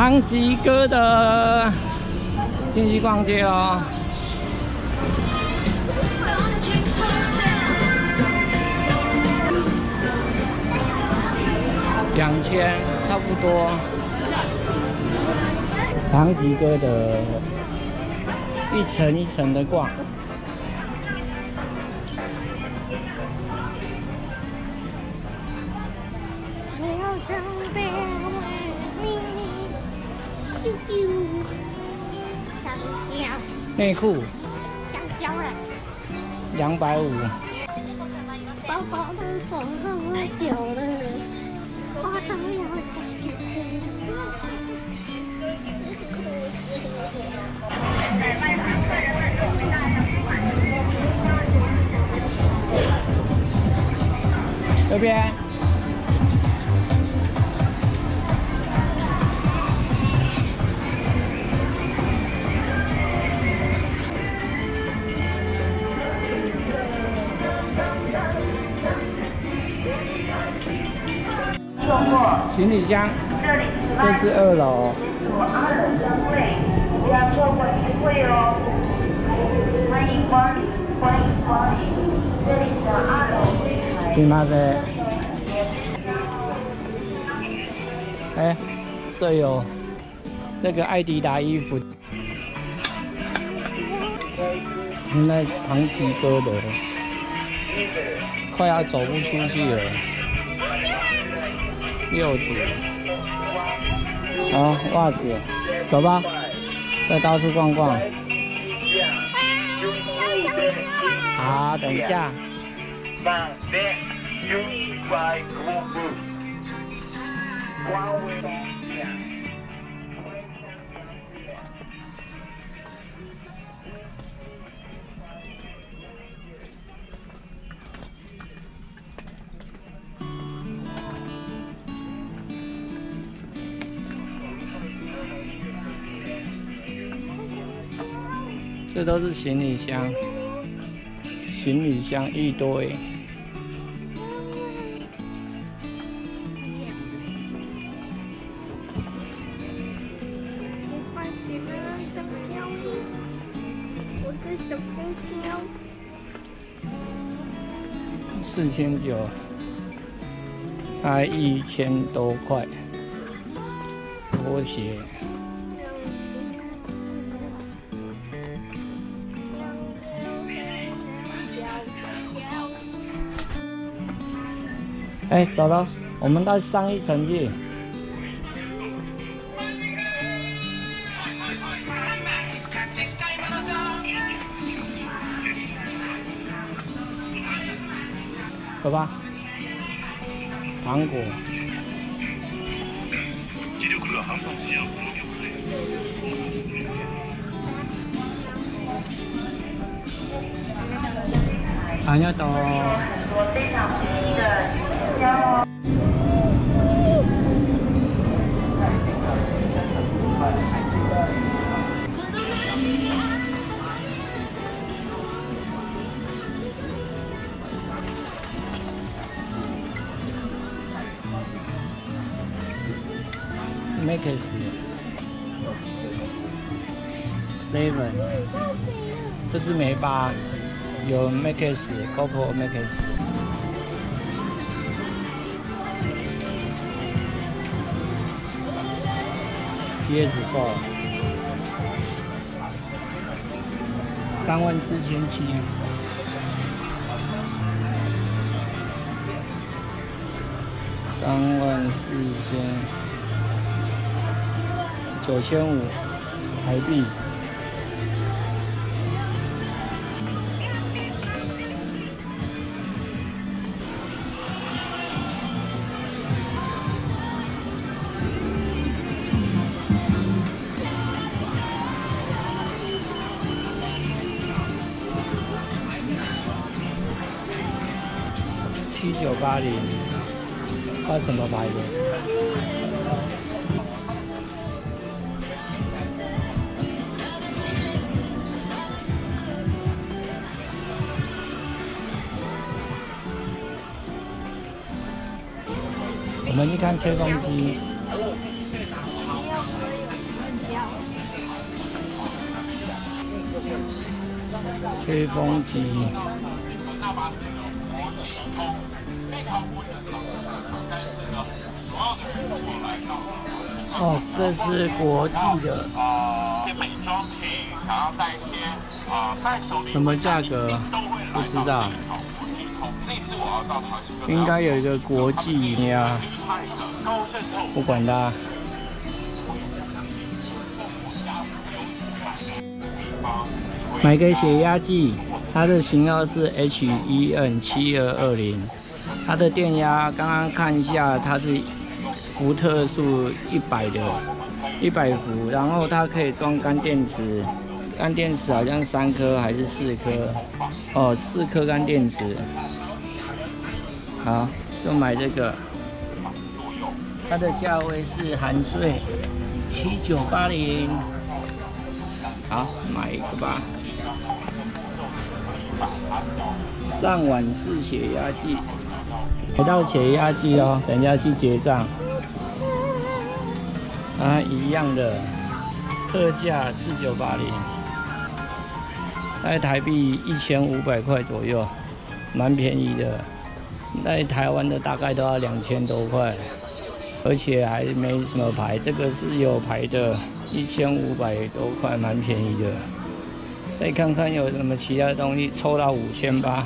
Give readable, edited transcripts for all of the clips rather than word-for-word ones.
唐吉诃德，进去逛街哦。2000差不多。唐吉诃德一层一层的逛。 内裤，香蕉了250。宝宝都走那么久了，我都要这边。 行李箱，这是2楼。阿尔登会，不要错过机会哦！欢迎光临，欢迎光临，这里是2楼柜台。すいません。哎，这有那个艾迪达衣服。现在唐吉诃德快要走不出去了。 6组，好袜子，走吧，再到处逛逛。好，等一下。这都是行李箱，行李箱一堆。我的小香蕉4900，大概1000多块。拖鞋。 哎，走了，我们到上一层去。走吧，糖果。ありがとう。非常便宜的香蕉哦。Max 7，这是梅巴，有 Max、GoPro Max。PS4 34700。3495000台币。7980，它什么牌的？我们去看吹风机。吹风机。哦，这是国际的。美妆品想要带一些伴手礼，什么价格？不知道。应该有一个国际呀，不管它。买个血压计，它的型号是 HEN7220，它的电压刚刚看一下，它是伏特数100的，100伏，然后它可以装干电池，干电池好像3颗还是4颗，哦，4颗干电池。好，就买这个，它的价位是含税7980，好，买一个吧。上腕式血压计，买到血压计哦，等一下去结账。啊，一样的，特价4980，在台币1500块左右，蛮便宜的。在台湾的大概都要2000多块，而且还没什么牌，这个是有牌的，1500多块，蛮便宜的。再看看有什么其他东西，抽到5800。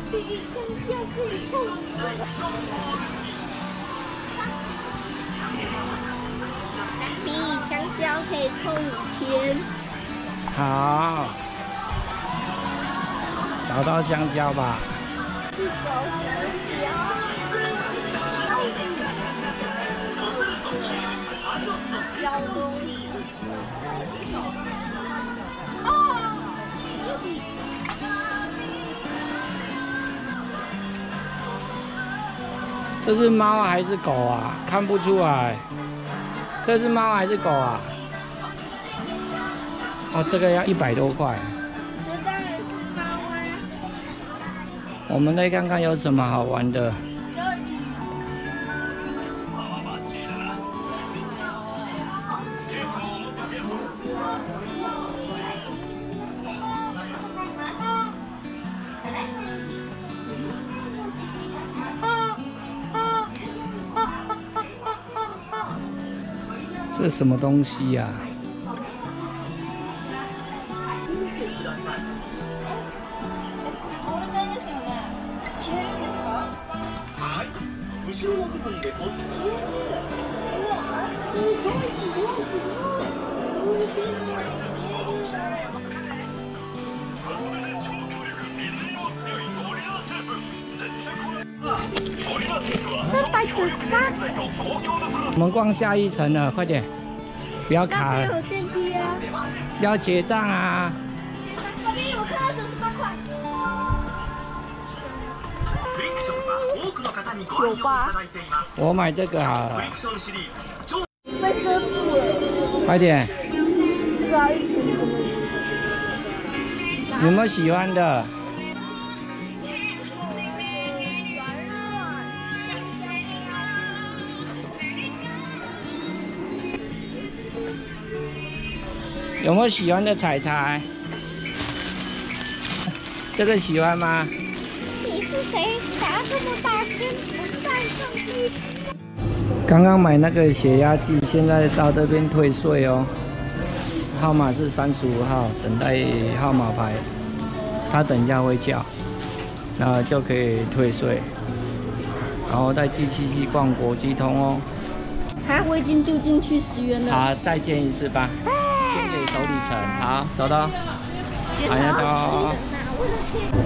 香蕉可以抽香蕉可以抽5000。好，找到香蕉吧。是找香蕉。要东西。哦。这是猫还是狗啊？看不出来。这是猫还是狗啊？哦，这个要100多块。这当然是猫啊。我们来看看有什么好玩的。这什么东西呀？我们逛下一层了，快点，不要卡了。有电梯啊！要结账啊！这边有看到98块。有吧？我买这个好了。被遮住了。快点！这个要1000多。有没有喜欢的？有没有喜欢的彩彩？这个喜欢吗？你是谁？打这么大声，不站上去？刚刚买那个血压计，现在到这边退税哦。号码是35号，等待号码牌，他等一下会叫，那就可以退税。然后再继续逛国际通哦。好，我已经丢进去10元了。好，再见一次吧。先给手里程，好，走的。哎呀，走。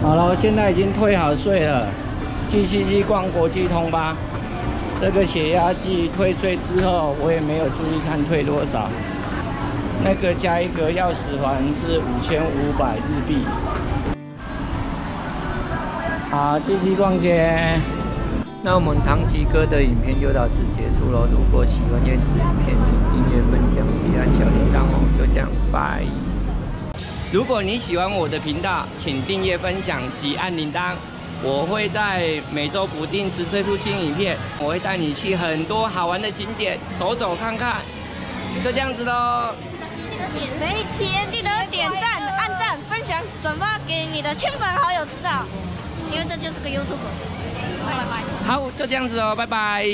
好了，现在已经退好税了，继续去逛国际通吧。这个血压计退税之后，我也没有注意看退多少。那个加一个钥匙环是5500日币。好，继续逛街。那我们唐吉哥的影片就到此结束了。如果喜欢燕子影片，请订阅、分享及按小铃铛哦。就这样，拜。如果你喜欢我的频道，请订阅、分享及按铃铛。我会在每周不定时推出新影片，我会带你去很多好玩的景点走走看看。就这样子喽。记得点赞、按赞、分享、转发给你的亲朋好友知道，因为这就是个 YouTube。拜拜。好，就这样子哦，拜拜。